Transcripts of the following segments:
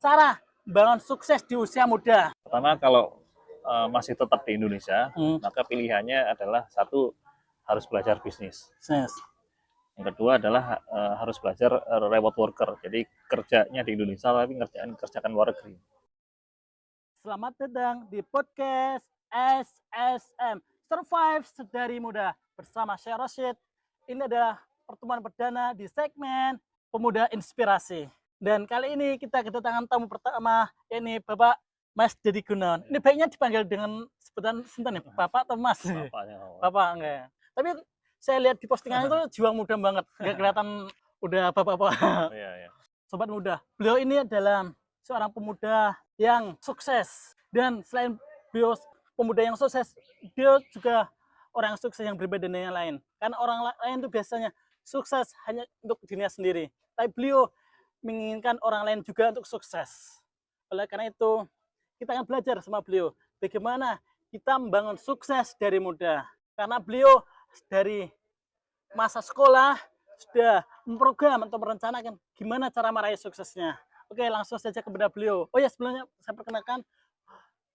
cara bangun sukses di usia muda? Pertama, kalau masih tetap di Indonesia, maka pilihannya adalah satu, harus belajar bisnis. Yang kedua adalah harus belajar remote worker, jadi kerjanya di Indonesia tapi kerjakan luar negeri. Selamat datang di podcast SSM, Survive Sedari Muda, bersama saya Rashid. Ini adalah pertemuan perdana di segmen Pemuda Inspirasi. Dan kali ini kita kedatangan tamu pertama, yakni Bapak Mas Deddy Gunawan. Ini baiknya dipanggil dengan sebutan sinten ya, Bapak atau Mas? Bapak enggak. Tapi saya lihat di postingan itu jiwa muda banget, nggak kelihatan udah bapak-bapak. Sobat muda, beliau ini adalah seorang pemuda yang sukses, dan selain beliau pemuda yang sukses, dia juga orang sukses yang berbeda dengan yang lain. Karena orang lain itu biasanya sukses hanya untuk dirinya sendiri, tapi beliau menginginkan orang lain juga untuk sukses. Oleh karena itu, kita akan belajar sama beliau bagaimana kita membangun sukses dari muda. Karena beliau dari masa sekolah sudah memprogram atau merencanakan gimana cara meraih suksesnya. Oke, langsung saja kepada beliau. Oh ya, sebelumnya saya perkenalkan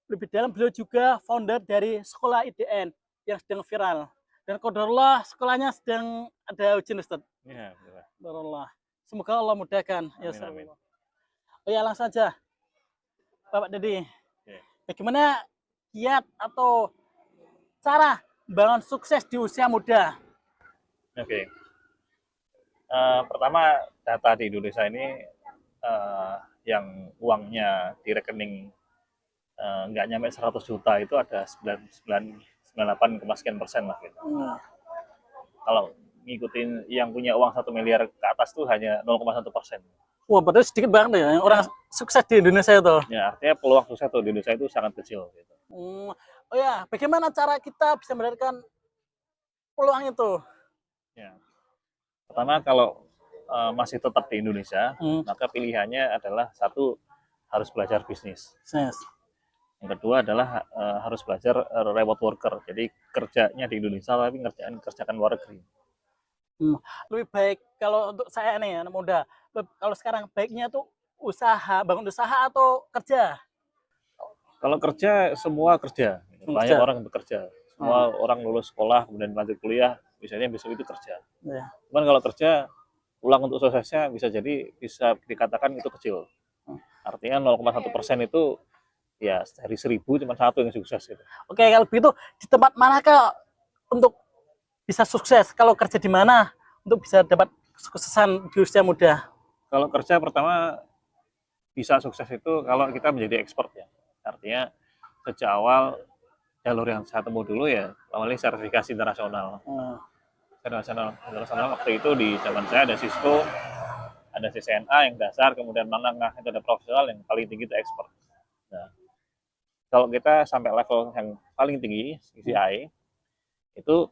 lebih dalam, beliau juga founder dari sekolah IDN yang sedang viral. Dan qadarullah sekolahnya sedang ada ujian, Ustaz. Ya, qadarullah. Semoga Allah mudahkan. Ya, amin. Oh ya, langsung saja. Bapak Deddy, bagaimana kiat atau cara bangun sukses di usia muda? Oke. Pertama, data di Indonesia ini yang uangnya di rekening nggak nyampe 100 juta itu ada 98,sekian% lah gitu. Kalau ngikutin yang punya uang 1 miliar ke atas tuh hanya 0,1%. Wah, padahal sedikit banget ya orang sukses di Indonesia itu. Ya, artinya peluang sukses di Indonesia itu sangat kecil gitu. Oh ya, bagaimana cara kita bisa mendapatkan peluang itu? Ya. Pertama, kalau masih tetap di Indonesia, maka pilihannya adalah satu, harus belajar bisnis. Yang kedua adalah harus belajar remote worker, jadi kerjanya di Indonesia tapi kerjakan luar negeri. Lebih baik kalau untuk saya nih anak muda, kalau sekarang baiknya tuh usaha, bangun usaha atau kerja? Kalau kerja, semua kerja. Banyak orang yang bekerja. Semua orang lulus sekolah, kemudian lanjut kuliah, misalnya besok itu kerja. Cuman kalau kerja, ulang untuk suksesnya bisa dikatakan itu kecil. Artinya 0,1% itu ya dari 1000 cuma 1 yang sukses gitu. Oke, kalau begitu di tempat manakah untuk bisa sukses? Kalau kerja di mana untuk bisa dapat kesuksesan di usia muda? Kalau kerja, pertama bisa sukses itu kalau kita menjadi expert ya. Artinya sejak awal jalur yang saya temui dulu ya awalnya sertifikasi internasional. Internasional waktu itu di zaman saya ada Cisco, ada CCNA yang dasar, kemudian menengah itu ada profesional, yang paling tinggi itu expert. Nah, kalau kita sampai level yang paling tinggi CCI itu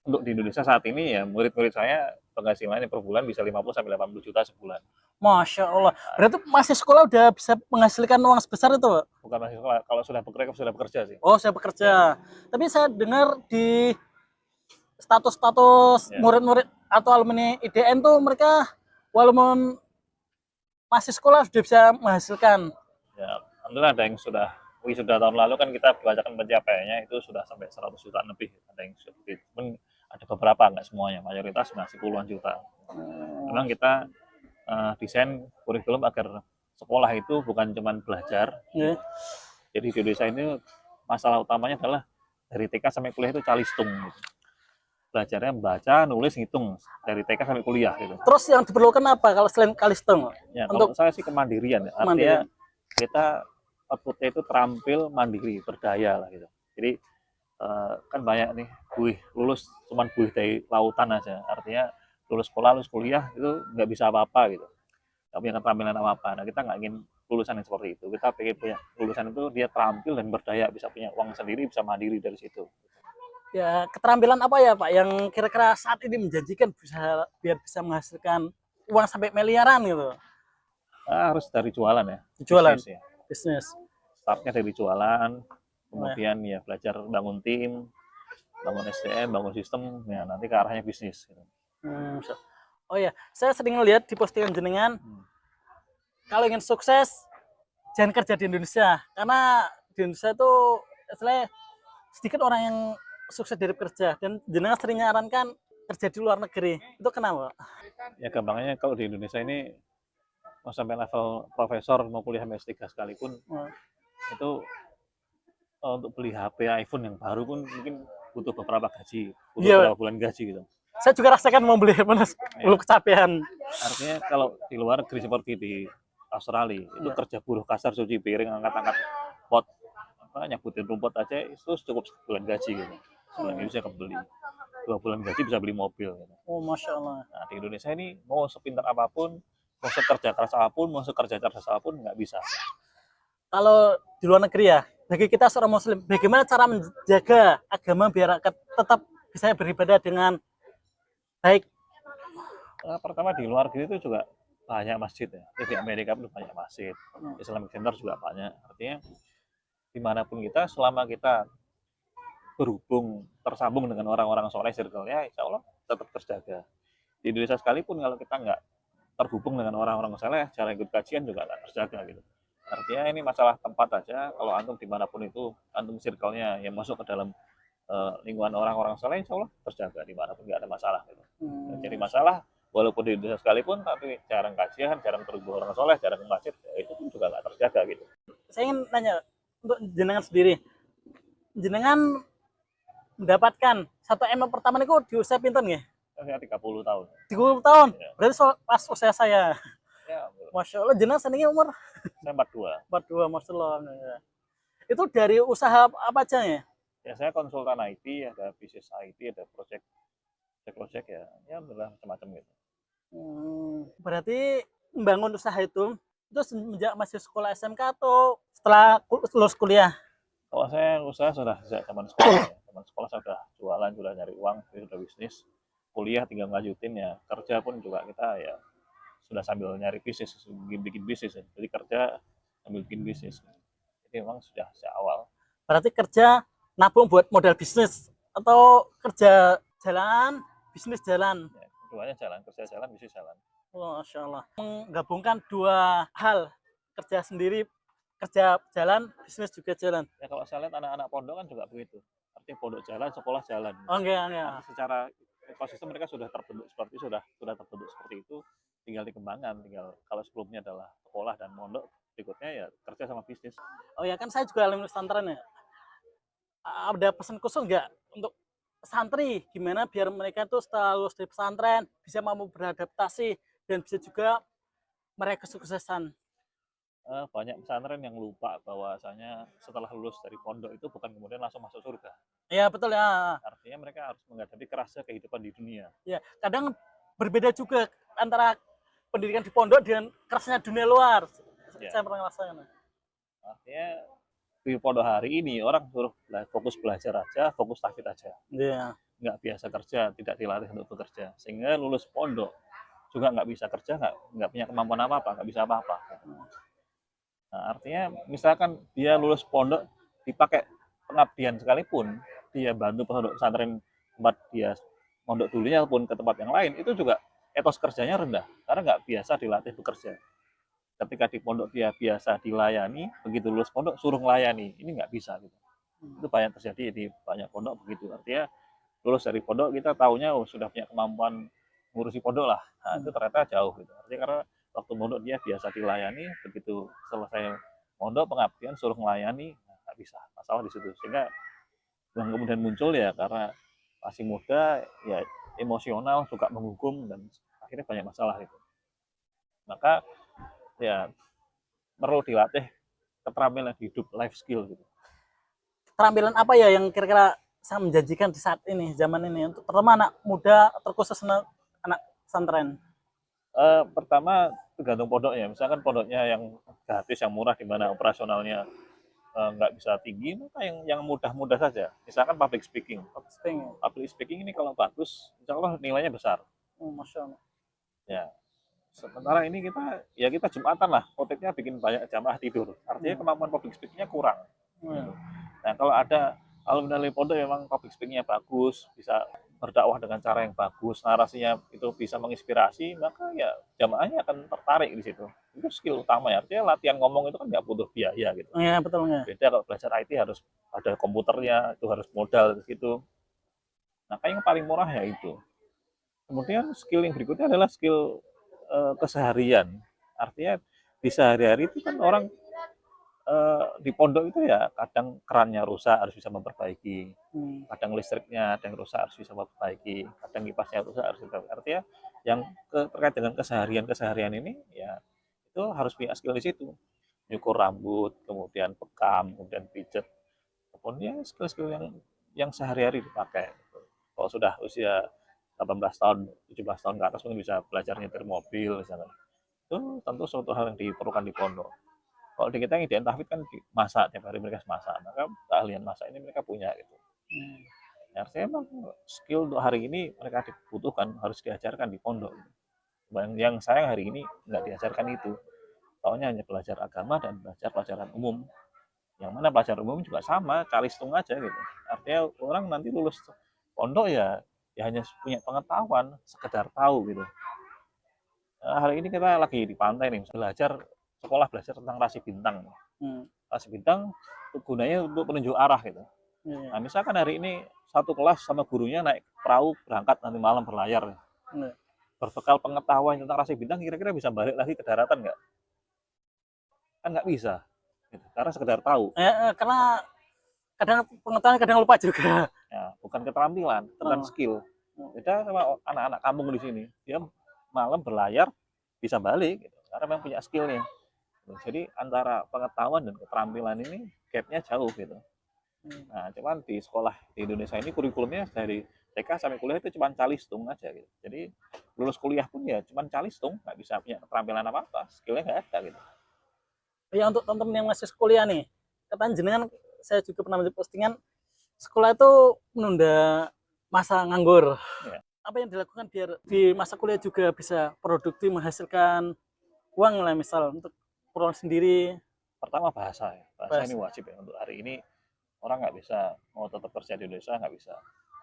untuk di Indonesia saat ini ya murid-murid saya penghasilannya per bulan bisa 50 sampai 80 juta sebulan. Masya Allah. Berarti masih sekolah udah bisa menghasilkan uang sebesar itu, Pak? Bukan masih sekolah, kalau sudah bekerja sih. Oh, saya bekerja. Ya. Tapi saya dengar di status murid-murid atau alumni IDN tuh mereka walaupun masih sekolah sudah bisa menghasilkan. Ya, alhamdulillah ada yang sudah tahun lalu kan kita bacakan pencapaiannya itu sudah sampai 100 juta lebih. Ada yang sedikit, ada beberapa, nggak semuanya, mayoritas masih puluhan juta. Memang kita desain kurikulum agar sekolah itu bukan cuma belajar. Jadi di Indonesia ini masalah utamanya adalah dari TK sampai kuliah itu calistung gitu. Belajarnya membaca, nulis, ngitung dari TK sampai kuliah gitu. Terus yang diperlukan apa kalau selain calistung? Ya, kalau saya sih kemandirian ya. Artinya kita outputnya itu terampil, mandiri, berdaya lah gitu. Jadi kan banyak nih buih lulus cuman buih dari lautan aja. Artinya lulus sekolah, lulus kuliah itu nggak bisa apa-apa gitu. Nggak punya keterampilan apa-apa. Nah, kita nggak ingin lulusan yang seperti itu. Kita pengen punya lulusan itu dia terampil dan berdaya, bisa punya uang sendiri, bisa mandiri dari situ. Ya, keterampilan apa ya Pak yang kira-kira saat ini menjanjikan biar bisa menghasilkan uang sampai miliaran gitu? Harus dari jualan ya. Jualan. Bisnis. Startnya dari jualan, kemudian ya belajar bangun tim, bangun SDM, bangun sistem, ya nanti ke arahnya bisnis. Gitu. Oh ya, saya sering lihat di postingan jenengan kalau ingin sukses jangan kerja di Indonesia, karena di Indonesia itu istilahnya sedikit orang yang sukses dari kerja, dan jenengan sering nyarankan kerja di luar negeri. Itu kenapa? Ya gampangnya kalau di Indonesia ini mau sampai level profesor mau kuliah S3 sekalipun itu untuk beli HP iPhone yang baru pun mungkin butuh beberapa gaji, butuh Iya, beberapa bulan gaji gitu. saya juga rasakan mau beli handphone belum kecapean. Artinya kalau di luar negeri seperti di Australia itu kerja buruh kasar, cuci piring, angkat-angkat pot, nyabutin rumput aja itu cukup sebulan gaji gitu. Sebulan itu bisa kebeli. 2 bulan gaji bisa beli mobil gitu. Oh, Masya Allah. Nah di Indonesia ini mau sepintar apapun, mau sekerja keras apapun, mau sekerja cerdas apapun nggak bisa. Kalau di luar negeri ya, bagi kita seorang muslim, bagaimana cara menjaga agama biar tetap bisa beribadah dengan baik? Pertama di luar negeri itu juga banyak masjid ya. Di Amerika pun banyak masjid, Islamic Center juga banyak. Artinya dimanapun kita, selama kita berhubung, tersambung dengan orang-orang soleh circle-nya, insya Allah tetap terjaga. Di Indonesia sekalipun kalau kita nggak terhubung dengan orang-orang soleh, cara ikut kajian juga nggak terjaga gitu. Artinya ini masalah tempat aja. Kalau antum dimanapun itu, antum circle-nya yang masuk ke dalam lingkungan orang-orang soleh, insya Allah terjaga dimanapun nggak ada masalah gitu. Jadi masalah walaupun di Indonesia sekalipun, tapi jarang kajian, jarang terhubung orang soleh, jarang ke masjid, ya itu pun juga nggak terjaga gitu. Saya ingin tanya untuk jenengan sendiri, jenengan mendapatkan 1 M pertama itu di usia pinten nggih? Saya 30 tahun. 30 tahun. Ya. Berarti pas usia saya. Ya, Masya Allah, jenengan senengnya umur? Saya 42. 42, Masya Allah. Itu dari usaha apa aja ya? Ya saya konsultan IT, ada bisnis IT, ada project ya, ya macam-macam gitu. Berarti membangun usaha itu semenjak masih sekolah SMK atau setelah lulus kuliah? Kalau saya usaha sudah sejak zaman sekolah ya. Zaman sekolah saya sudah jualan, sudah nyari uang, sudah bisnis. Kuliah tinggal lanjutin ya. Kerja pun juga kita ya sudah sambil nyari bisnis, bikin bisnis ya. Jadi kerja sambil bikin bisnis. Jadi memang sudah sejak awal. Berarti kerja nabung buat modal bisnis atau kerja jalan, bisnis jalan? Ya, keduanya jalan, kerja jalan, bisnis jalan. Oh, Masya Allah. Menggabungkan dua hal, kerja sendiri, kerja jalan, bisnis juga jalan. Ya kalau saya lihat anak-anak pondok kan juga begitu. Artinya pondok jalan, sekolah jalan. Oh, enggak. Secara ekosistem mereka sudah terbentuk seperti sudah terbentuk seperti itu, tinggal dikembangkan. Tinggal kalau sebelumnya adalah sekolah dan pondok, berikutnya ya kerja sama bisnis. Oh ya, kan saya juga alumni pesantren ya. Ada pesan khusus nggak untuk santri, gimana biar mereka tuh setelah lulus dari pesantren bisa mampu beradaptasi dan bisa juga meraih kesuksesan? Banyak pesantren yang lupa bahwasanya setelah lulus dari pondok itu bukan kemudian langsung masuk surga. Ya betul ya. Artinya mereka harus menghadapi kerasnya kehidupan di dunia. Ya, kadang berbeda juga antara pendidikan di pondok dengan kerasnya dunia luar. Ya. Saya pernah ngerasain. Artinya di pondok hari ini orang suruh fokus belajar aja, fokus tahfidz aja. Iya. Nggak biasa kerja, tidak dilatih untuk bekerja. Sehingga lulus pondok juga nggak bisa kerja, nggak punya kemampuan apa-apa, nggak bisa apa-apa. Nah, artinya misalkan dia lulus pondok dipakai pengabdian sekalipun, dia bantu pondok pesantren tempat dia pondok dulunya pun ke tempat yang lain, itu juga etos kerjanya rendah karena nggak biasa dilatih bekerja. Ketika di pondok dia biasa dilayani, begitu lulus pondok suruh melayani, ini nggak bisa gitu. Itu banyak terjadi di banyak pondok begitu. Artinya lulus dari pondok kita taunya sudah punya kemampuan ngurusi pondok lah. Nah, itu ternyata jauh gitu. Artinya karena waktu pondok dia biasa dilayani, begitu selesai pondok pengabdian suruh melayani, nggak bisa. Masalah di situ. Sehingga yang kemudian muncul ya karena masih muda, ya emosional, suka menghukum dan akhirnya banyak masalah itu. Maka ya perlu dilatih keterampilan hidup, life skill gitu. Keterampilan apa ya yang kira-kira sangat menjanjikan di saat ini, zaman ini, untuk terutama anak muda, terkhusus anak pesantren? Pertama tergantung pondoknya. Misalkan pondoknya yang gratis, yang murah, di mana operasionalnya nggak bisa tinggi, maka yang mudah-mudah saja. Misalkan public speaking. Public speaking ini kalau bagus, insya Allah nilainya besar. Masya Allah. Ya. Sementara ini kita Jumatan lah, potensinya bikin banyak jamaah tidur. Artinya kemampuan public speakingnya kurang. Nah kalau ada alumni pondok memang public speakingnya bagus, bisa berdakwah dengan cara yang bagus, narasinya itu bisa menginspirasi, maka ya jamaahnya akan tertarik di situ. Itu skill utama ya. Artinya latihan ngomong itu kan nggak butuh biaya gitu. Ya, betul nggak? Beda kalau belajar IT harus ada komputernya, itu harus modal gitu. Nah, yang paling murah ya itu. Kemudian skill yang berikutnya adalah skill keseharian. Artinya di sehari-hari itu kan orang di pondok itu ya kadang kerannya rusak harus bisa memperbaiki, kadang listriknya ada yang rusak harus bisa memperbaiki, kadang kipasnya rusak harus bisa. Artinya yang terkait dengan keseharian ini ya itu harus punya skill di situ. Nyukur rambut, kemudian bekam, kemudian pijet, kemudian skill-skill yang sehari-hari dipakai. Kalau sudah usia 18 tahun, 17 tahun ke atas mungkin bisa belajar nyetir mobil misalnya. Itu tentu suatu hal yang diperlukan di pondok. Kalau di kita yang identik tahfidz kan masak, tiap hari mereka masak. Maka keahlian masak ini mereka punya gitu. Ya, artinya emang skill untuk hari ini mereka dibutuhkan, harus diajarkan di pondok. Yang saya hari ini nggak diajarkan itu. Soalnya hanya belajar agama dan belajar pelajaran umum. Yang mana pelajaran umum juga sama, calistung aja gitu. Artinya orang nanti lulus pondok ya hanya punya pengetahuan, sekedar tahu gitu. Hari ini kita lagi di pantai nih, belajar tentang rasi bintang. Rasi bintang gunanya untuk penunjuk arah gitu. Nah, misalkan hari ini satu kelas sama gurunya naik perahu berangkat nanti malam berlayar. Berbekal pengetahuan tentang rasi bintang, kira-kira bisa balik lagi ke daratan nggak? Kan nggak bisa. Gitu. Karena sekedar tahu. Karena kadang pengetahuan kadang lupa juga. Ya, bukan keterampilan, bukan skill. Beda sama anak-anak kampung di sini. Dia malam berlayar bisa balik, gitu. Karena memang punya skillnya. Jadi antara pengetahuan dan keterampilan ini gapnya jauh gitu. Nah, cuman di sekolah di Indonesia ini kurikulumnya dari TK sampai kuliah itu cuma calistung aja gitu. Jadi lulus kuliah pun ya cuma calistung, nggak bisa punya keterampilan apa-apa, skillnya nggak ada gitu. Ya, untuk teman-teman yang masih kuliah nih, katanya jenengan, saya juga pernah melihat postingan sekolah itu menunda masa nganggur. Ya. Apa yang dilakukan biar di masa kuliah juga bisa produktif, menghasilkan uang lah, misal untuk peluang sendiri? Pertama bahasa ya, bahasa ini wajib ya untuk hari ini. Orang nggak bisa mau tetap kerja di Indonesia nggak bisa,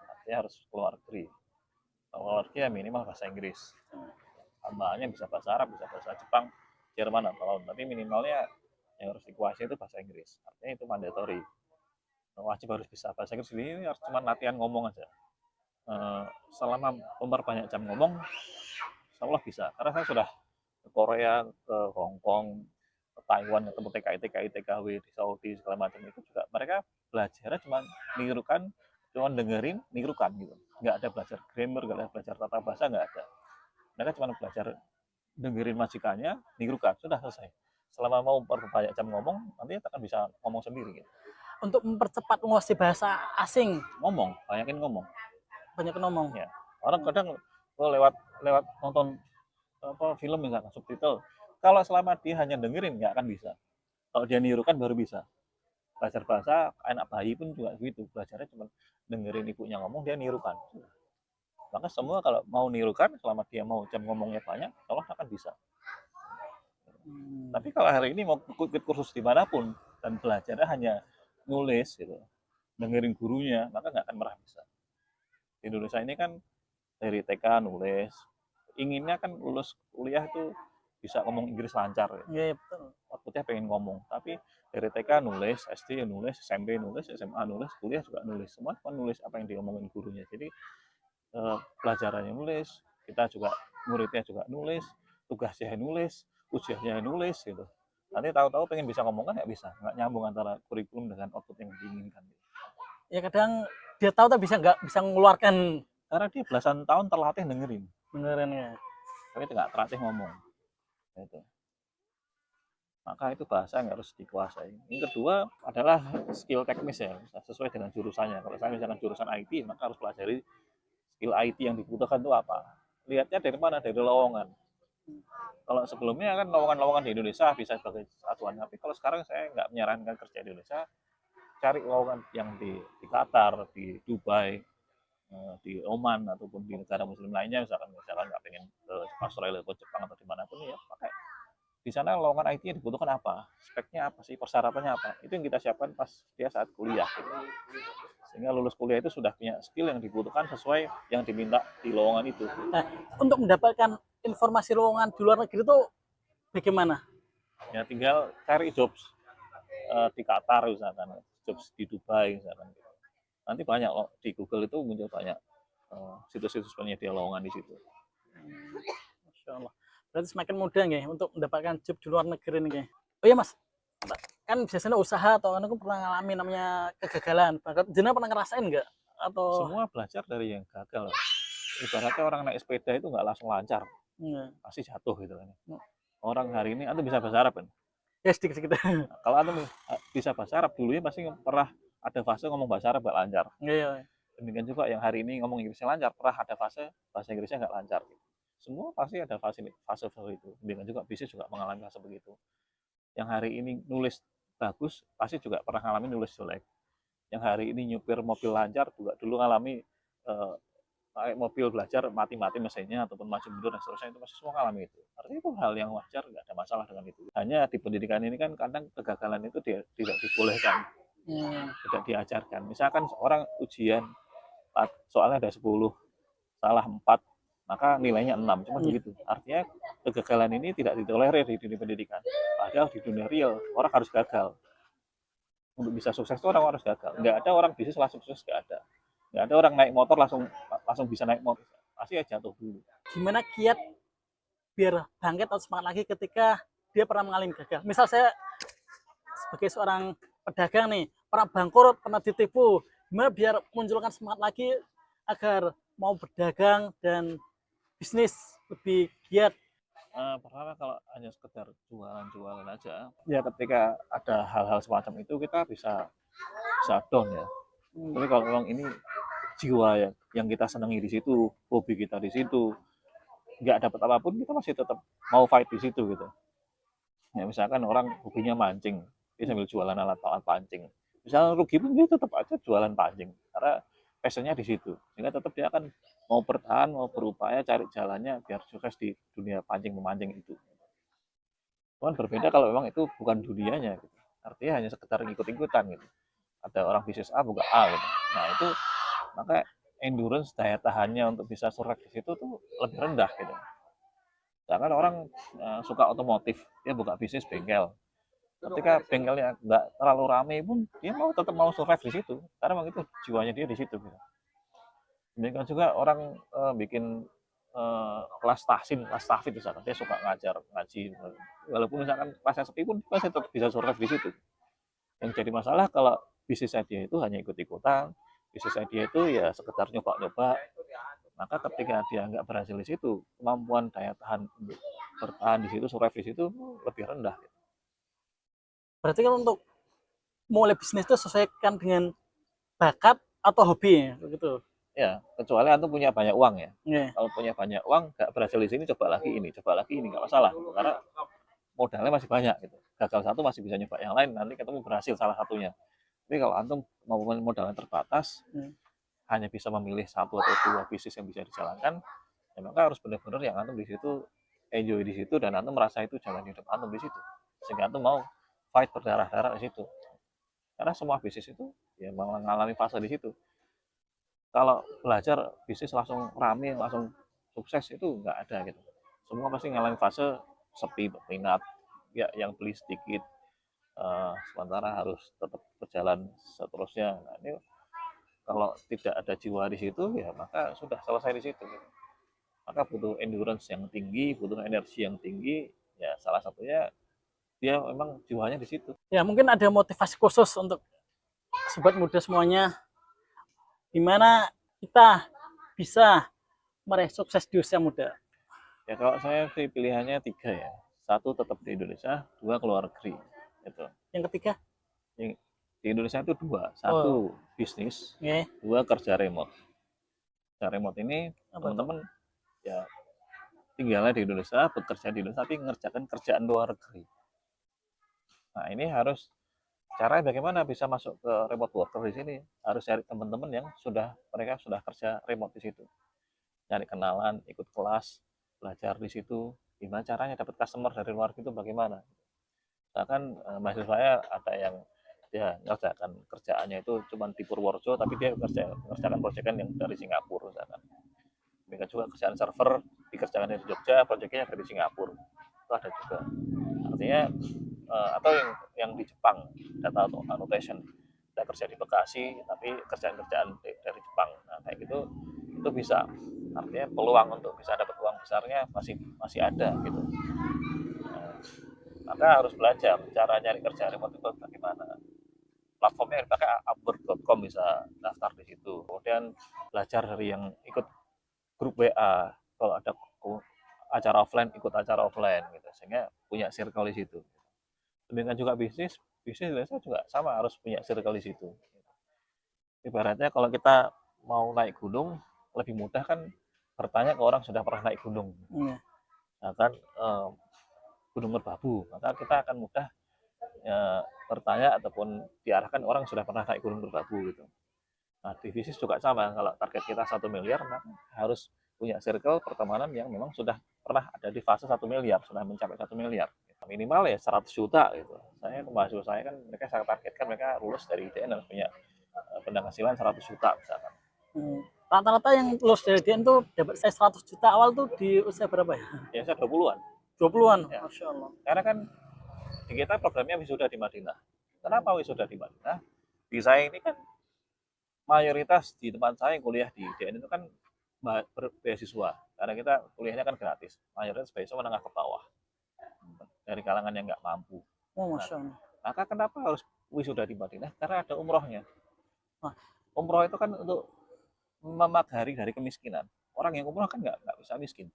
artinya harus keluar negeri. Keluar negeri ya minimal bahasa Inggris, tambahannya bisa bahasa Arab, bisa bahasa Jepang, Jerman atau lain. Tapi minimalnya yang harus dikuasai itu bahasa Inggris, artinya itu mandatory, wajib harus bisa bahasa Inggris. Ini harus cuma latihan ngomong aja. Selama memperbanyak jam ngomong, insya Allah bisa. Karena saya sudah ke Korea, ke Hong Kong, ke Taiwan, ketemu TKI, TKI, TKW di Saudi segala macam, itu juga mereka belajarnya cuma nirukan, cuma dengerin, nirukan gitu. Nggak ada belajar grammar, nggak ada belajar tata bahasa, nggak ada. Mereka cuma belajar dengerin majikannya, nirukan, sudah selesai. Selama mau memperbanyak jam ngomong, nanti akan bisa ngomong sendiri gitu. Untuk mempercepat menguasai bahasa asing, Ngomong, banyakin ngomong. banyak ngomong. Ya. Orang kadang lewat nonton film misalkan subtitle, kalau selama dia hanya dengerin nggak akan bisa. Kalau dia nirukan baru bisa. Belajar bahasa anak bayi pun juga begitu, belajarnya cuma dengerin ibunya ngomong, dia nirukan. Maka semua kalau mau nirukan, selama dia mau jam ngomongnya banyak, Allah akan bisa. Tapi kalau hari ini mau ikut kursus dimanapun dan belajarnya hanya nulis gitu, dengerin gurunya, maka nggak akan pernah bisa. Di Indonesia ini kan dari TK nulis, inginnya kan lulus kuliah itu bisa ngomong Inggris lancar. Iya, betul. Outputnya pengen ngomong, tapi dari TK nulis, SD nulis, SMP nulis, SMA nulis, kuliah juga nulis. Semua cuma nulis apa yang diomongin gurunya. Jadi pelajarannya nulis, kita juga muridnya juga nulis, tugasnya nulis, ujiannya nulis gitu. Nanti tahu-tahu pengen bisa ngomong kan nggak bisa, nggak nyambung antara kurikulum dengan output yang diinginkan. Ya, kadang dia tahu tapi nggak bisa mengeluarkan. Karena dia belasan tahun terlatih dengerin, Ya. tapi nggak terlatih ngomong. Gitu. Maka itu bahasa yang harus dikuasai. Yang kedua adalah skill teknis ya, sesuai dengan jurusannya. Kalau saya misalkan jurusan IT, maka harus pelajari skill IT yang dibutuhkan itu apa. Lihatnya dari mana? Dari lowongan. Kalau sebelumnya kan lowongan-lowongan di Indonesia bisa sebagai acuan, tapi kalau sekarang saya nggak menyarankan kerja di Indonesia, cari lowongan yang di Qatar, di Dubai, di Oman ataupun di negara Muslim lainnya, misalkan nggak pengen ke Australia, ke Jepang atau dimanapun ya pakai. Di sana lowongan IT yang dibutuhkan apa, speknya apa sih, persyaratannya apa, itu yang kita siapkan pas dia saat kuliah gitu. Sehingga lulus kuliah itu sudah punya skill yang dibutuhkan sesuai yang diminta di lowongan itu. Nah, untuk mendapatkan informasi lowongan di luar negeri itu bagaimana? Ya tinggal cari jobs di Qatar misalkan, jobs di Dubai misalkan. Nanti banyak loh di Google itu muncul banyak situs-situs penyedia lowongan di situ. Masya Allah. Berarti semakin mudah nggih untuk mendapatkan job di luar negeri nih. Oh iya Mas, kan biasanya usaha atau aku pernah ngalamin namanya kegagalan. Bahkan jenengan pernah ngerasain nggak? Atau Semua belajar dari yang gagal. Ibaratnya orang naik sepeda itu nggak langsung lancar, pasti jatuh gitu kan. Orang hari ini antum bisa bahasa Arab kan? ya sedikit-sedikit. Nah, kalau antum bisa bahasa Arab dulunya pasti pernah ada fase ngomong bahasa Arab nggak lancar. Iya. Demikian juga yang hari ini ngomong Inggrisnya lancar, pernah ada fase bahasa Inggrisnya nggak lancar. Semua pasti ada fase itu. Demikian juga bisnis juga mengalami fase begitu. Yang hari ini nulis bagus, pasti juga pernah ngalamin nulis jelek. Yang hari ini nyupir mobil lancar juga dulu ngalami naik mobil belajar mati-mati mesinnya ataupun maju mundur dan seterusnya, itu masih semua ngalami itu. Artinya itu hal yang wajar, nggak ada masalah dengan itu. Hanya di pendidikan ini kan kadang kegagalan itu tidak dibolehkan, tidak diajarkan. Misalkan orang ujian soalnya ada 10, salah 4, maka nilainya 6, cuma begitu. Artinya kegagalan ini tidak ditolerir di dunia pendidikan. Padahal di dunia real orang harus gagal. Untuk bisa sukses itu orang harus gagal. Nggak ada orang bisnis langsung sukses, nggak ada. Nggak ada orang naik motor langsung bisa naik motor. Pasti ya jatuh dulu. Gimana kiat biar bangkit atau semangat lagi ketika dia pernah mengalami gagal? Misal saya sebagai seorang pedagang nih, pernah bangkrut, pernah ditipu, gimana biar munculkan semangat lagi agar mau berdagang dan bisnis lebih giat? Pertama kalau hanya sekedar jualan-jualan aja, ya ketika ada hal-hal semacam itu kita bisa down ya. Tapi kalau memang ini jiwa yang kita senangi di situ, hobi kita di situ, nggak dapat apapun kita masih tetap mau fight di situ gitu. Ya misalkan orang hobinya mancing, dia sambil jualan alat-alat pancing. Misalnya rugi pun dia tetap aja jualan pancing karena passionnya di situ. Sehingga tetap dia akan mau bertahan, mau berupaya cari jalannya biar sukses di dunia pancing memancing itu. Cuman berbeda kalau memang itu bukan dunianya gitu. Artinya hanya sekedar ikut-ikutan gitu. Ada orang bisnis A buka A gitu. Nah itu maka endurance daya tahannya untuk bisa survive di situ tuh lebih rendah gitu. Sedangkan orang suka otomotif, dia buka bisnis bengkel. Ketika bengkelnya nggak terlalu rame pun dia tetap mau survive di situ karena memang itu jiwanya dia di situ gitu. Demikian juga orang bikin kelas tahsin, kelas tahfidz misalkan, dia suka ngajar ngaji, walaupun misalkan kelasnya sepi pun pasti tetap bisa survive di situ. Yang jadi masalah kalau bisnis dia itu hanya ikut-ikutan, bisnis dia itu ya sekedar nyoba-nyoba, maka ketika dia nggak berhasil di situ, kemampuan daya tahan bertahan di situ, survive di situ lebih rendah. Berarti kan untuk mulai bisnis itu sesuaikan dengan bakat atau hobi ya, begitu. Ya, kecuali antum punya banyak uang ya. Yeah. Kalau punya banyak uang, nggak berhasil di sini, coba lagi ini, nggak masalah. Karena modalnya masih banyak gitu. Gagal satu masih bisa nyoba yang lain, nanti ketemu berhasil salah satunya. Tapi kalau antum mau modalnya terbatas, hanya bisa memilih satu atau dua bisnis yang bisa dijalankan, ya maka harus benar-benar yang antum di situ enjoy di situ dan antum merasa itu jalan hidup antum di situ. Sehingga antum mau fight berdarah-darah di situ. Karena semua bisnis itu ya mengalami fase di situ. Kalau belajar bisnis langsung rame, langsung sukses itu nggak ada gitu. Semua pasti ngalamin fase sepi minat, ya yang beli sedikit, sementara harus tetap berjalan seterusnya. Nah, ini kalau tidak ada jiwa di situ ya maka sudah selesai di situ. Gitu. Maka butuh endurance yang tinggi, butuh energi yang tinggi. Ya salah satunya dia memang jiwanya di situ. Ya mungkin ada motivasi khusus untuk sobat muda semuanya, gimana kita bisa meraih sukses di usia muda. Ya kalau saya sih pilihannya 3 ya. 1 tetap di Indonesia, 2 keluar negeri. Gitu. Yang ketiga? Di Indonesia itu 2. 1 bisnis, 2 kerja remote. Kerja remote ini teman-teman ya tinggalnya di Indonesia, bekerja di Indonesia, tapi mengerjakan kerjaan luar negeri. Nah ini harus caranya bagaimana bisa masuk ke remote worker di sini. Harus cari teman-teman yang mereka sudah kerja remote di situ. Cari kenalan, ikut kelas, belajar di situ. Gimana caranya dapat customer dari luar itu bagaimana. Misalkan mahasiswa saya ada yang dia ngerjakan kerjaannya itu cuma di Purworejo, tapi dia mengerjakan proyekan yang dari Singapura misalkan. Demikian juga kerjaan server dikerjakan dari Jogja, proyeknya dari Singapura. Itu ada juga. Artinya atau yang di Jepang, data annotation. Kita kerja di Bekasi, tapi kerjaan-kerjaan dari Jepang. Nah, kayak gitu itu bisa. Artinya peluang untuk bisa dapat uang besarnya masih ada gitu. Maka harus belajar cara nyari kerja remote itu bagaimana. Platformnya yang dipakai upwork.com, bisa daftar di situ. Kemudian belajar dari yang ikut grup WA, kalau ada acara offline ikut acara offline gitu, sehingga punya circle di situ. Demikian juga bisnis biasanya juga sama, harus punya circle di situ. Ibaratnya kalau kita mau naik gunung, lebih mudah kan bertanya ke orang sudah pernah naik gunung. Nah kan Gunung Merbabu, maka kita akan mudah bertanya ataupun diarahkan orang sudah pernah naik Gunung Merbabu gitu. Nah di bisnis juga sama, kalau target kita 1 miliar, maka harus punya circle pertemanan yang memang sudah pernah ada di fase 1 miliar, sudah mencapai 1 miliar. Minimal ya 100 juta gitu. Saya mahasiswa saya kan, mereka saya targetkan mereka lulus dari IDN dan punya penghasilan 100 juta misalkan. Rata-rata yang lulus dari IDN tuh dapat saya 100 juta awal tuh di usia berapa ya? Ya saya 20-an. 20-an, ya. Masya Allah. Karena kan di kita programnya wisuda di Madinah. Kenapa wisuda di Madinah? Di saya ini kan mayoritas di tempat saya kuliah di IDN itu kan beasiswa, karena kita kuliahnya kan gratis, mayoritas beasiswa menengah ke bawah dari kalangan yang nggak mampu. Masya Allah. Maka kenapa harus wisuda di Madinah? Karena ada umrohnya. Umroh itu kan untuk memagari dari kemiskinan. Orang yang umroh kan nggak bisa miskin.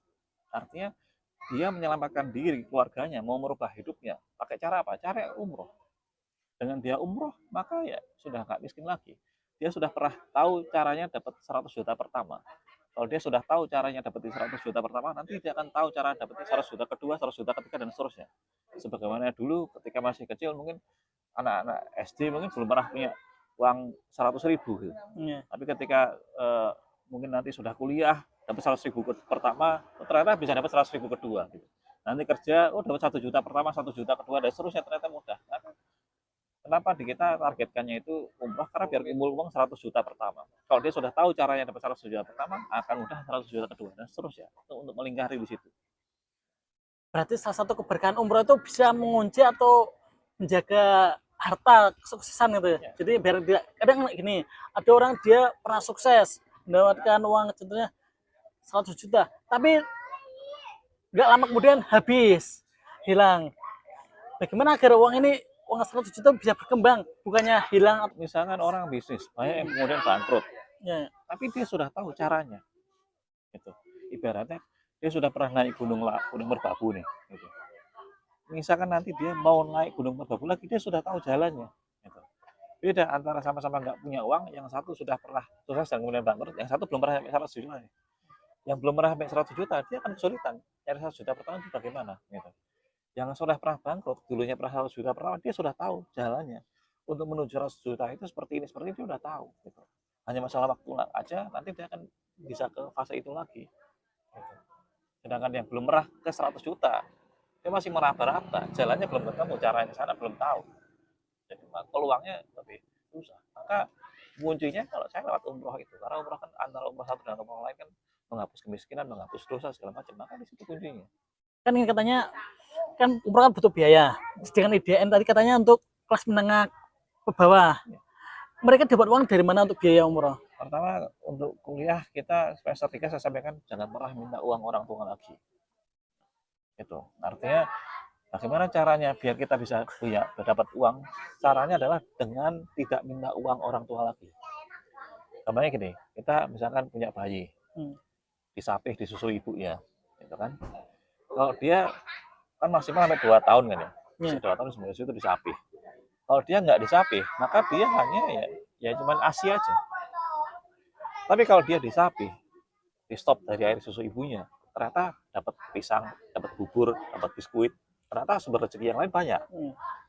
Artinya dia menyelamatkan diri, keluarganya, mau merubah hidupnya. Pakai cara apa? Cara umroh. Dengan dia umroh, maka ya sudah nggak miskin lagi. Dia sudah pernah tahu caranya dapat 100 juta pertama. Kalau dia sudah tahu caranya dapetin 100 juta pertama, nanti dia akan tahu cara dapetin 100 juta kedua, 100 juta ketiga, dan seterusnya. Sebagaimana dulu ketika masih kecil, mungkin anak-anak SD mungkin belum pernah punya uang 100.000 gitu. Tapi ketika mungkin nanti sudah kuliah, dapat 100.000 pertama, ternyata bisa dapat 100.000 kedua gitu. Nanti kerja, dapat 1 juta pertama, 1 juta kedua, dan seterusnya, ternyata mudah. Kenapa di kita targetkannya itu umroh? Karena biar kumpul uang 100 juta pertama. Kalau dia sudah tahu caranya dapat 100 juta pertama, akan mudah 100 juta kedua, dan seterusnya. Itu untuk melingkari di situ. Berarti salah satu keberkahan umroh itu bisa mengunci atau menjaga harta kesuksesan gitu ya. Jadi biar dia, kadang gini, ada orang dia pernah sukses mendapatkan uang contohnya 100 juta, tapi nggak lama kemudian habis, hilang. Bagaimana agar uang 100 juta bisa berkembang, bukannya hilang? Misalkan orang bisnis, banyak yang kemudian bangkrut, tapi dia sudah tahu caranya. Gitu. Ibaratnya dia sudah pernah naik Gunung Merbabu nih. Gitu. Misalkan nanti dia mau naik Gunung Merbabu lagi, dia sudah tahu jalannya. Gitu. Beda antara sama-sama nggak punya uang, yang satu sudah pernah sukses dan kemudian bangkrut, yang satu belum pernah sampai 100 juta. Yang belum pernah sampai 100 juta, dia akan kesulitan. Cari 100 juta pertama itu bagaimana? Gitu. Yang sudah pernah bangkrut, dulunya pernah 100 juta pertama, dia sudah tahu jalannya. Untuk menuju 100 juta itu seperti ini, dia sudah tahu. Gitu. Hanya masalah waktu aja, nanti dia akan bisa ke fase itu lagi. Gitu. Sedangkan yang belum pernah ke 100 juta, dia masih meraba-raba, jalannya belum ketemu, caranya sana belum tahu. Jadi peluangnya lebih susah. Maka kuncinya kalau saya lewat umroh itu, karena umroh kan antara umroh satu dan umroh lain kan menghapus kemiskinan, menghapus dosa segala macam. Maka di situ kuncinya. Kan ini katanya kan umroh kan butuh biaya. Dengan IDN tadi katanya untuk kelas menengah ke bawah. Mereka dapat uang dari mana untuk biaya umroh? Pertama, untuk kuliah kita semester 3 saya sampaikan jangan pernah minta uang orang tua lagi. Itu artinya bagaimana caranya biar kita bisa dapat uang? Caranya adalah dengan tidak minta uang orang tua lagi. Contohnya gini, kita misalkan punya bayi, disapih, disusui ibunya, gitu kan? Kalau dia kan maksimal sampai 2 tahun kan ya, 2 tahun sebelum itu disapih. Kalau dia nggak disapih, maka dia hanya ya cuman ASI aja. Tapi kalau dia disapih, di stop dari air susu ibunya, ternyata dapat pisang, dapat bubur, dapat biskuit, ternyata sumber rezeki yang lain banyak.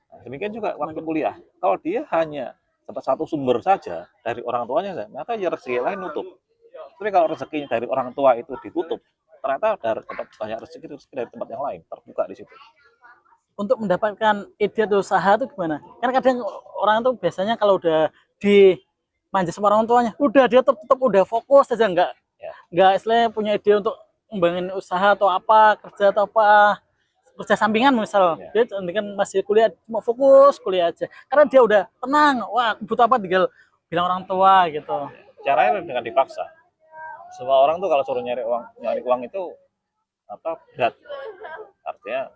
Nah, demikian juga waktu kuliah, kalau dia hanya dapat satu sumber saja dari orang tuanya, maka ya rezeki lain nutup. Tapi kalau rezekinya dari orang tua itu ditutup, ternyata dapat banyak rezeki dari tempat yang lain, terbuka di situ. untuk mendapatkan ide atau usaha itu gimana? Kan kadang orang tuh biasanya kalau udah di manja sama orang tuanya, udah dia tetap udah fokus aja, Ya. nggak istilahnya punya ide untuk membangun usaha atau apa, kerja atau apa, kerja sampingan misal. Ya. Dia kan masih kuliah, cuma fokus kuliah aja. Karena dia udah tenang, wah butuh apa tinggal bilang orang tua gitu. Caranya dengan dipaksa. Semua orang tuh kalau suruh nyari uang itu berat. Artinya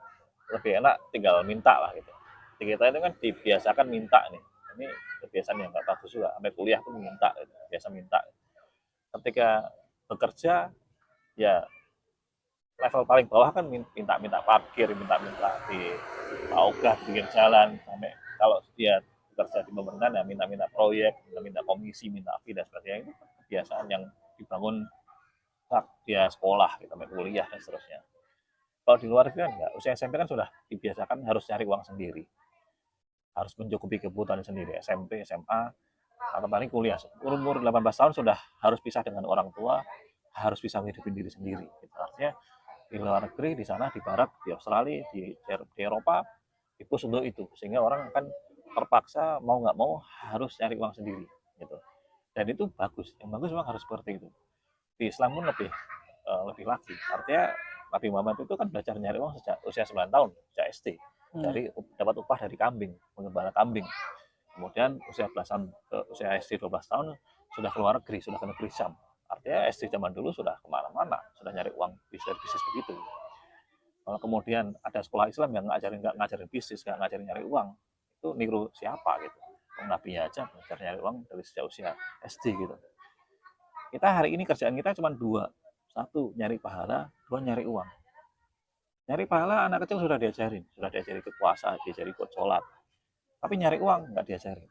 lebih enak tinggal minta lah gitu. Di kita itu kan dibiasakan minta nih. Ini kebiasaan yang nggak bagus juga. Sampai kuliah tuh minta, gitu. Biasa minta. Ketika bekerja, ya level paling bawah kan minta-minta parkir, minta-minta di ogah bikin jalan, sampai kalau dia bekerja di pemerintahan ya minta-minta proyek, minta-minta komisi, minta fee dan sebagainya. Itu kebiasaan yang dibangun saat dia sekolah, gitu, sampai kuliah dan seterusnya. Kalau di luar kan enggak, usia SMP kan sudah dibiasakan harus cari uang sendiri, harus mencukupi kebutuhan sendiri. SMP, SMA, atau paling kuliah, umur 18 tahun sudah harus pisah dengan orang tua, harus bisa menghidupin diri sendiri. Gitu. Artinya di luar negeri, di sana, di barat, di Australia, di Eropa, itu untuk itu. Sehingga orang akan terpaksa mau nggak mau harus cari uang sendiri. Gitu. Dan itu bagus. Yang bagus memang harus seperti itu. Di Islam pun lebih lagi. Artinya Nabi Muhammad itu kan belajar nyari uang sejak usia 9 tahun, sejak SD. Dari dapat upah dari kambing, mengembala kambing. Kemudian usia usia SD 12 tahun sudah keluar negeri, sudah ke negeri Syam. Artinya SD zaman dulu sudah kemana-mana, sudah nyari uang bisnis begitu. Kalau kemudian ada sekolah Islam yang nggak ngajarin bisnis, nggak ngajarin nyari uang, itu niru siapa gitu. Nabi aja belajar nyari uang dari sejak usia SD gitu. Kita hari ini kerjaan kita cuma dua. Satu, nyari pahala. Dua, nyari uang. Nyari pahala anak kecil sudah diajari ikut puasa, diajari ikut sholat. Tapi nyari uang nggak diajari.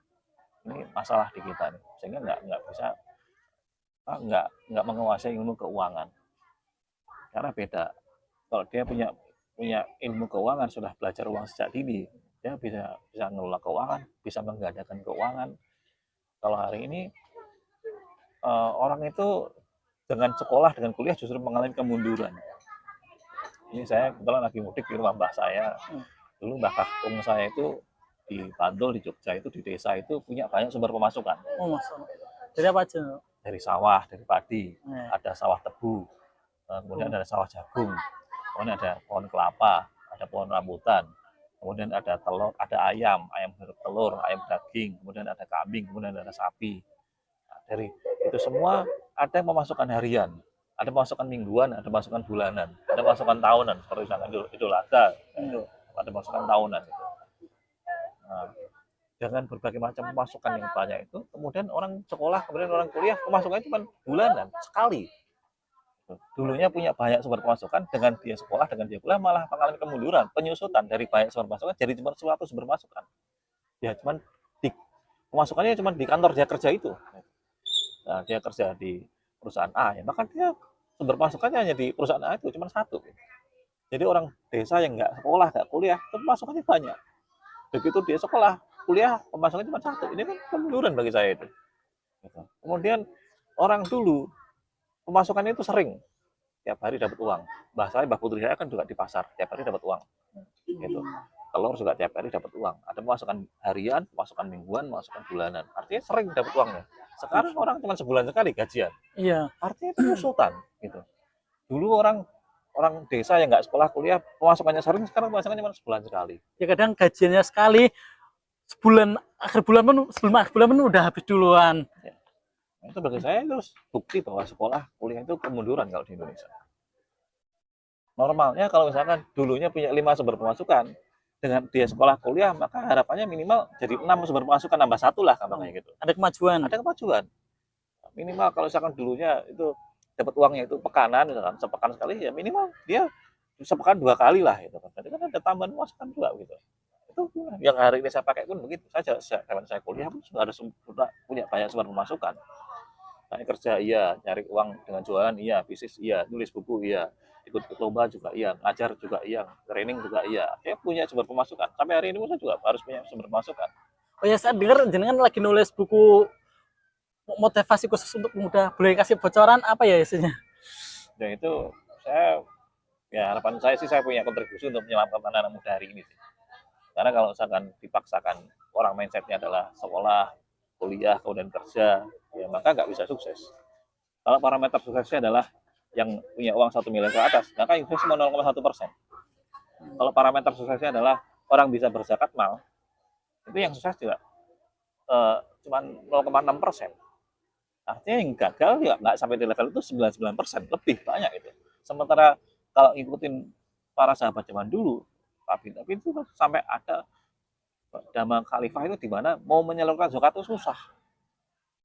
Ini masalah di kita nih, sehingga nggak bisa nggak menguasai ilmu keuangan. Karena beda. Kalau dia punya ilmu keuangan, sudah belajar uang sejak dini, dia bisa ngelola keuangan, bisa menggandakan keuangan. Kalau hari ini orang itu dengan sekolah, dengan kuliah justru mengalami kemunduran. Ini saya kebetulan lagi mudik di rumah mbah saya. Dulu mbah kakung saya itu di Bantul, di Jogja itu, di desa itu punya banyak sumber pemasukan. Oh, masalah. Jadi apa aja? Dari sawah, dari padi, ada sawah tebu, kemudian ada sawah jagung, kemudian ada pohon kelapa, ada pohon rambutan, kemudian ada telur, ada ayam bertelur, ayam daging, kemudian ada kambing, kemudian ada sapi. Nah, dari itu semua ada yang pemasukan harian, ada pemasukan mingguan, ada pemasukan bulanan, ada pemasukan tahunan, seperti misalkan Idul Adha, itu ada pemasukan tahunan. Nah, dengan berbagai macam pemasukan yang banyak itu, kemudian orang sekolah, kemudian orang kuliah, pemasukannya cuma bulanan, sekali. Dulunya punya banyak sumber pemasukan, dengan dia sekolah, dengan dia kuliah, malah mengalami kemunduran, penyusutan dari banyak sumber pemasukan, jadi cuma suatu sumber pemasukan. Ya cuma pemasukannya cuma di kantor dia kerja itu. Nah, dia kerja di perusahaan A, ya maka dia sumber pemasukannya hanya di perusahaan A itu, cuma satu. Jadi orang desa yang nggak sekolah, nggak kuliah, itu pemasukannya banyak. Begitu dia sekolah, kuliah, pemasukannya cuma satu. Ini kan kemunduran bagi saya itu. Kemudian orang dulu pemasukannya itu sering, tiap hari dapat uang. Bahasanya Mbah Putri saya kan juga di pasar, tiap hari dapat uang. Gitu. Telur juga tiap hari dapat uang. Ada pemasukan harian, pemasukan mingguan, pemasukan bulanan. Artinya sering dapat uangnya. Sekarang orang cuma sebulan sekali gajian. Iya. Artinya itu penyusutan. Gitu. Dulu orang desa yang nggak sekolah kuliah, pemasukannya sering, sekarang pemasukannya cuma sebulan sekali. Ya kadang gajiannya sekali, akhir bulan pun udah habis duluan. Ya. Itu bagi saya itu bukti bahwa sekolah kuliah itu kemunduran kalau di Indonesia. Normalnya kalau misalkan dulunya punya 5 sumber pemasukan, dengan dia sekolah kuliah, maka harapannya minimal jadi 6 sumber pemasukan, nambah 1 lah kayak gitu. Ada kemajuan. Ada kemajuan. Minimal kalau misalkan dulunya itu dapat uangnya itu pekanan, misalkan sepekan sekali, ya minimal dia sepekan 2 kali lah gitu. Jadi kan ada tambahan pemasukan juga gitu. Itu yang hari ini saya pakai pun begitu saja. Saya kuliah pun sudah punya banyak sumber pemasukan. Saya kerja iya, nyari uang dengan jualan iya, bisnis iya, nulis buku iya, ikut lomba juga iya, ngajar juga iya, training juga iya. Saya punya sumber pemasukan. Sampai hari ini pun saya juga harus punya sumber pemasukan. Oh ya, saya dengar jenengan lagi nulis buku motivasi khusus untuk pemuda. Boleh kasih bocoran apa ya isinya? Dan itu harapan saya sih saya punya kontribusi untuk menyelamatkan anak-anak muda hari ini. Karena kalau misalkan dipaksakan orang mindsetnya adalah sekolah, kuliah, kemudian kerja, ya maka nggak bisa sukses. Kalau parameter suksesnya adalah yang punya uang 1 miliar ke atas, maka yang sukses cuma 0,1%. Kalau parameter suksesnya adalah orang bisa berzakat mal, itu yang sukses juga cuma 0,6%. Artinya yang gagal ya nggak sampai di level itu 99%, lebih banyak itu. Sementara kalau ngikutin para sahabat zaman dulu, tapi itu sampai ada zaman khalifah itu di mana mau menyalurkan zakat itu susah.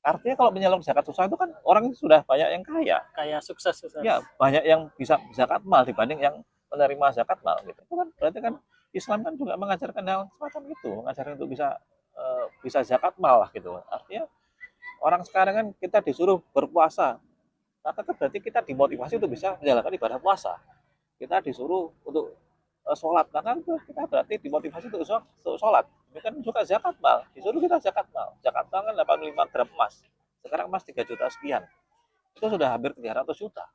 Artinya kalau menyalurkan zakat susah itu kan orang sudah banyak yang kaya. Kayak sukses. Ya, banyak yang bisa zakat mal dibanding yang menerima zakat mal gitu. Itu kan berarti kan Islam kan juga mengajarkan hal semacam itu, mengajarkan untuk bisa zakat mal lah gitu. Artinya orang sekarang kan kita disuruh berpuasa, maka kan berarti kita dimotivasi untuk bisa menjalankan ibadah puasa. Kita disuruh untuk sholat, maka kita berarti dimotivasi untuk sholat. Ini kan juga zakat mal, disuruh kita zakat mal. Zakat mal kan 85 gram emas. Sekarang emas 3 juta sekian. Itu sudah hampir 300 juta.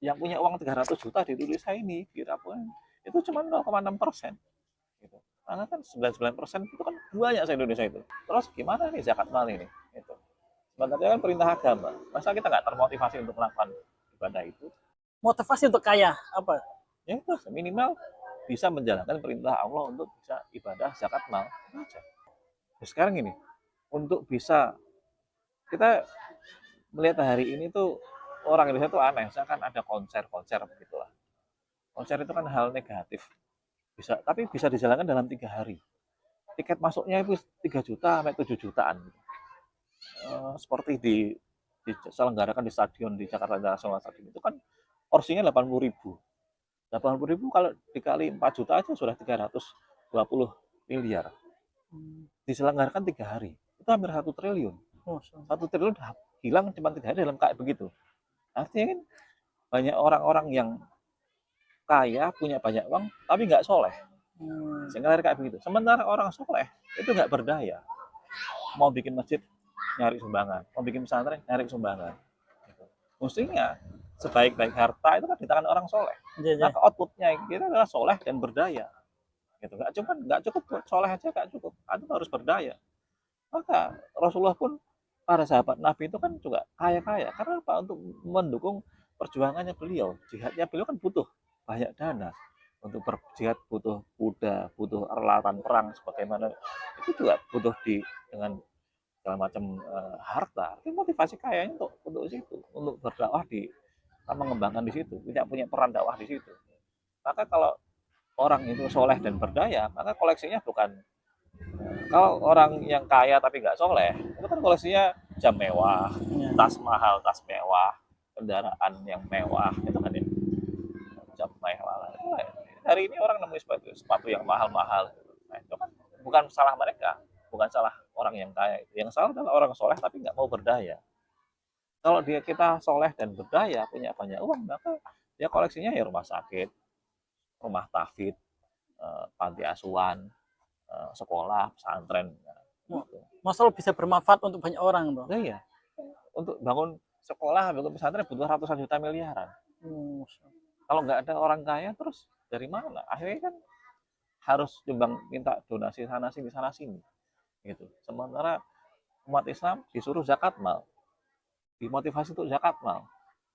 Yang punya uang 300 juta di Indonesia ini, di Labuan, itu cuma 0,6%. Gitu. Karena kan 99% itu kan banyak se Indonesia itu. Terus gimana nih zakat mal ini? Itu. Sebenarnya kan perintah agama. Masa kita nggak termotivasi untuk melakukan ibadah itu? Motivasi untuk kaya apa? Ya itu minimal bisa menjalankan perintah Allah untuk bisa ibadah zakat mal. Aja. Nah, sekarang ini, untuk bisa kita melihat hari ini tuh orang Indonesia tuh aneh. Misalkan ada konser-konser begitulah. Konser itu kan hal negatif. Tapi bisa dijalankan dalam 3 hari. Tiket masuknya itu 3 juta sampai 7 jutaan. Seperti diselenggarakan di stadion di Jakarta International Stadium itu kan porsinya 80.000. 80.000 kalau dikali 4 juta aja sudah 320 miliar. Diselenggarakan 3 hari. Itu hampir 1 triliun. 1 triliun hilang cuma 3 hari dalam kayak begitu. Artinya kan banyak orang-orang yang kaya, punya banyak uang, tapi nggak soleh. Sehingga kayak begitu. Sementara orang soleh itu nggak berdaya. Mau bikin masjid, nyari sumbangan. Mau bikin pesantren, nyari sumbangan. Gitu. Mestinya sebaik-baik harta itu kan di tangan orang soleh. Maka outputnya kita adalah soleh dan berdaya. Gitu. Nggak cukup soleh aja nggak cukup. Itu harus berdaya. Maka Rasulullah pun para sahabat Nabi itu kan juga kaya-kaya. Karena apa? Untuk mendukung perjuangannya beliau. Jihadnya beliau kan butuh banyak dana. Untuk berjihad butuh kuda, butuh peralatan perang sebagaimana itu juga butuh dengan segala macam harta. Itu motivasi kayaknya untuk situ, untuk berdakwah mengembangkan di situ, tidak punya peran dakwah di situ. Maka kalau orang itu soleh dan berdaya, maka koleksinya bukan kalau orang yang kaya tapi nggak soleh, itu kan koleksinya jam mewah, tas mahal, tas mewah, kendaraan yang mewah, itu kan ya, jam mewah lah. Hari ini orang nemu sepatu yang mahal-mahal, nah, itu kan bukan salah mereka, bukan salah orang yang kaya itu. Yang salah adalah orang soleh tapi nggak mau berdaya. Kalau kita soleh dan berdaya, punya banyak uang, maka dia koleksinya ya rumah sakit, rumah tahfidz, panti asuhan, sekolah, pesantren. Gitu. Masalah bisa bermanfaat untuk banyak orang tuh. Nah, iya. Untuk bangun sekolah, bangun pesantren butuh ratusan juta miliaran. Kalau nggak ada orang kaya, terus dari mana? Akhirnya kan harus minta donasi sana sini, gitu. Sementara umat Islam disuruh zakat mal, dimotivasi untuk zakat mal,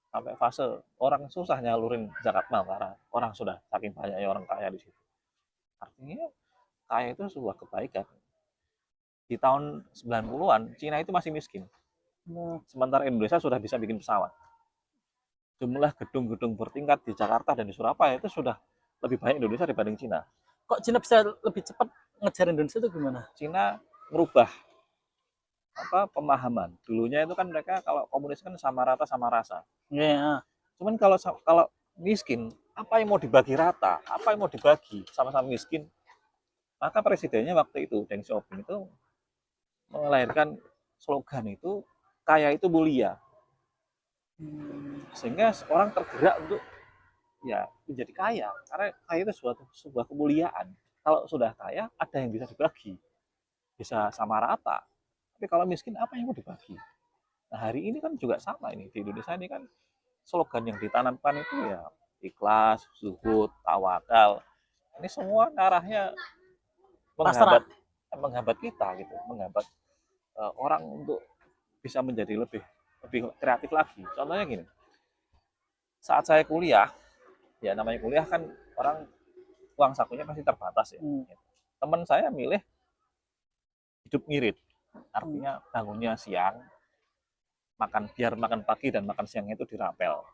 sampai fase orang susah nyalurin zakat mal karena orang sudah saking banyaknya orang kaya di situ. Artinya kaya itu sebuah kebaikan. Di tahun 90-an, Cina itu masih miskin. Sementara Indonesia sudah bisa bikin pesawat. Jumlah gedung-gedung bertingkat di Jakarta dan di Surabaya itu sudah lebih banyak Indonesia dibanding Cina. Kok Cina bisa lebih cepat ngejar Indonesia itu gimana? Cina merubah pemahaman. Dulunya itu kan mereka kalau komunis kan sama rata sama rasa. Yeah. Cuman kalau miskin, apa yang mau dibagi rata? Apa yang mau dibagi? Sama-sama miskin. Maka presidennya waktu itu, Deng Xiaoping itu melahirkan slogan itu, kaya itu mulia. Sehingga orang tergerak untuk ya menjadi kaya. Karena kaya itu sebuah kemuliaan. Kalau sudah kaya, ada yang bisa dibagi. Bisa sama rata. Tapi kalau miskin, apa yang mau dibagi? Nah, hari ini kan juga sama ini. Di Indonesia ini kan slogan yang ditanamkan itu ya ikhlas, zuhud, tawakal. Ini semua arahnya pasrah. menghambat kita gitu, menghambat orang untuk bisa menjadi lebih lebih kreatif lagi. Contohnya gini, saat saya kuliah, ya namanya kuliah kan orang uang sakunya pasti terbatas ya. Teman saya milih hidup ngirit, artinya bangunnya siang, biar makan pagi dan makan siangnya itu dirapel,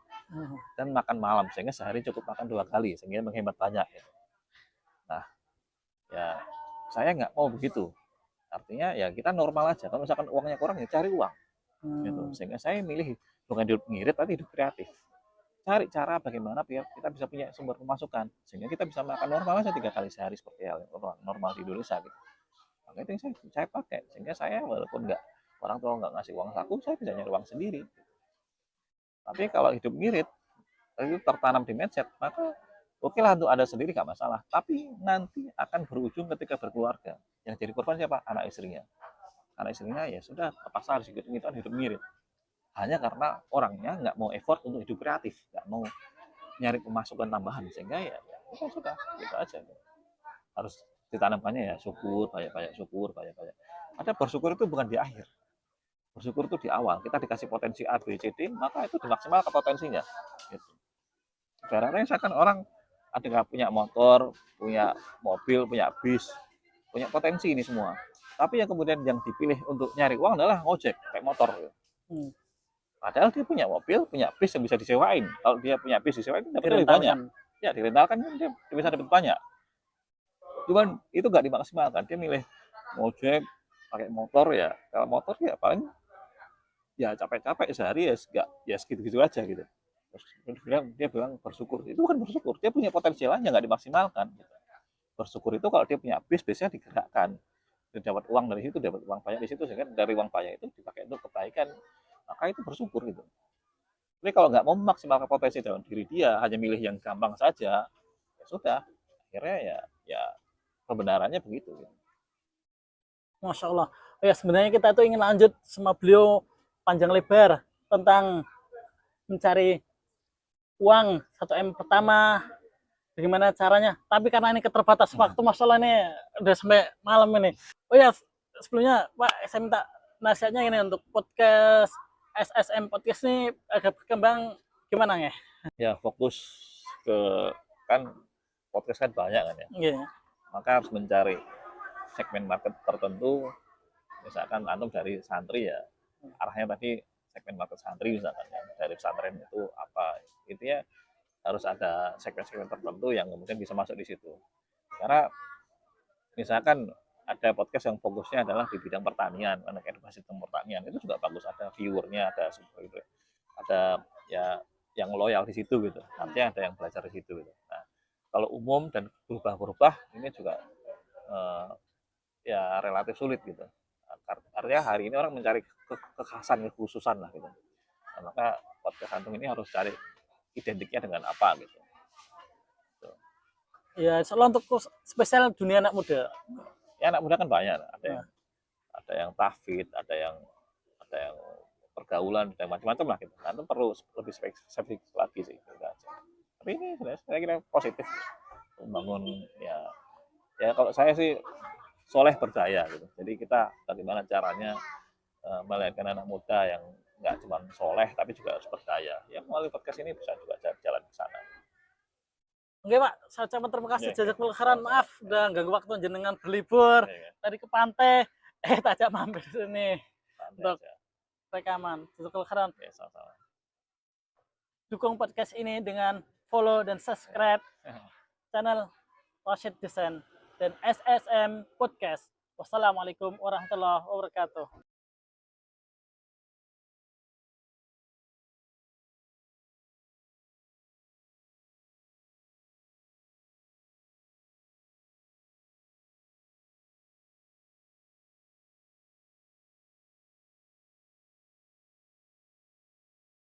dan makan malam sehingga sehari cukup makan 2 kali sehingga menghemat banyak ya. Nah, ya saya nggak mau begitu. Artinya ya kita normal aja. Kalau misalkan uangnya kurang ya cari uang. Gitu. Sehingga saya milih bukan hidup ngirit tapi hidup kreatif. Cari cara bagaimana biar kita bisa punya sumber pemasukan sehingga kita bisa makan normal aja 3 kali sehari seperti hal normal di Indonesia gitu. Maka itu yang saya pakai sehingga saya walaupun nggak orang tua nggak ngasih uang saku, saya bisa nyari uang sendiri. Tapi kalau hidup ngirit itu tertanam di mindset, maka oke lah untuk ada sendiri nggak masalah. Tapi nanti akan berujung ketika berkeluarga. Yang jadi korban siapa? Anak istrinya. Anak istrinya ya sudah terpaksa harus hidup hidup ngirit. Hanya karena orangnya nggak mau effort untuk hidup kreatif, nggak mau nyari pemasukan tambahan sehingga ya sudah gitu aja. Harus ditanamkannya ya syukur, banyak-banyak syukur, banyak-banyak. Ada bersyukur itu bukan di akhir. Bersyukur itu di awal. Kita dikasih potensi A, B, C, D, maka itu dimaksimalkan potensinya. Gitu. Ibaratnya misalkan orang ada nggak punya motor, punya mobil, punya bis, punya potensi ini semua. Tapi yang kemudian yang dipilih untuk nyari uang adalah ngojek, kayak motor. Padahal dia punya mobil, punya bis yang bisa disewain. Kalau dia punya bis disewain, dapat lebih banyak. Ya, direntalkan dia bisa dapat banyak. Cuman itu nggak dimaksimalkan. Dia milih ngojek, pakai motor ya. Kalau motor ya paling ya capek-capek sehari ya nggak ya segitu-gitu aja gitu. Terus dia bilang bersyukur. Itu bukan bersyukur. Dia punya potensi lain yang nggak dimaksimalkan. Gitu. Bersyukur itu kalau dia punya bis, biasanya digerakkan. Dia dapat uang dari situ, dapat uang banyak di situ, sehingga dari uang banyak itu dipakai untuk kebaikan. Maka itu bersyukur gitu. Tapi kalau nggak mau memaksimalkan potensi dalam diri dia, hanya milih yang gampang saja, ya sudah. Akhirnya ya kebenarannya begitu. Masya Allah. Oh ya, sebenarnya kita tuh ingin lanjut sama beliau panjang lebar tentang mencari uang 1M pertama, bagaimana caranya. Tapi karena ini keterbatas waktu, masalah ini udah sampai malam ini. Oh ya, sebelumnya Pak, saya minta nasihatnya ini untuk podcast SSM Podcast ini agak berkembang gimana ya? Ya fokus ke kan podcast kan banyak kan ya. Yeah. Maka harus mencari segmen market tertentu. Misalkan antum dari santri ya, arahnya tadi segmen market santri misalkan ya. Dari pesantren itu apa? Itu ya harus ada segmen-segmen tertentu yang kemudian bisa masuk di situ. Karena misalkan ada podcast yang fokusnya adalah di bidang pertanian, anak edukasi tentang pertanian, itu juga bagus, ada viewernya, ada ya yang loyal di situ gitu, nanti ada yang belajar di situ gitu. Nah, kalau umum dan berubah-berubah ini juga ya relatif sulit gitu. Artinya hari ini orang mencari kekhasan, kekhususan lah gitu. Nah, maka podcast antum ini harus cari identiknya dengan apa gitu. Ya, soalnya untuk spesial dunia anak muda. Ya anak muda kan banyak, ada yang tahfidz, ada yang pergaulan, ada macam-macam lah gitu. Nah, itu perlu lebih spesifik lagi sih. Gitu aja. Tapi ini saya kira positif membangun ya kalau saya sih soleh berdaya gitu. Jadi kita bagaimana caranya melahirkan anak muda yang nggak cuma soleh tapi juga harus berdaya. Ya melalui podcast ini bisa juga jalan ke sana. Oke Pak, saya ucapkan terima kasih Ya, jazakallahu khairan. Maaf udah ganggu waktu jenengan berlibur tadi ke pantai. Tajak mampir sini untuk rekaman. Jazakallahu khairan. Ya, sama-sama. Dukung podcast ini dengan follow dan subscribe channel Rashid Desain dan SSM Podcast. Wassalamualaikum warahmatullahi wabarakatuh.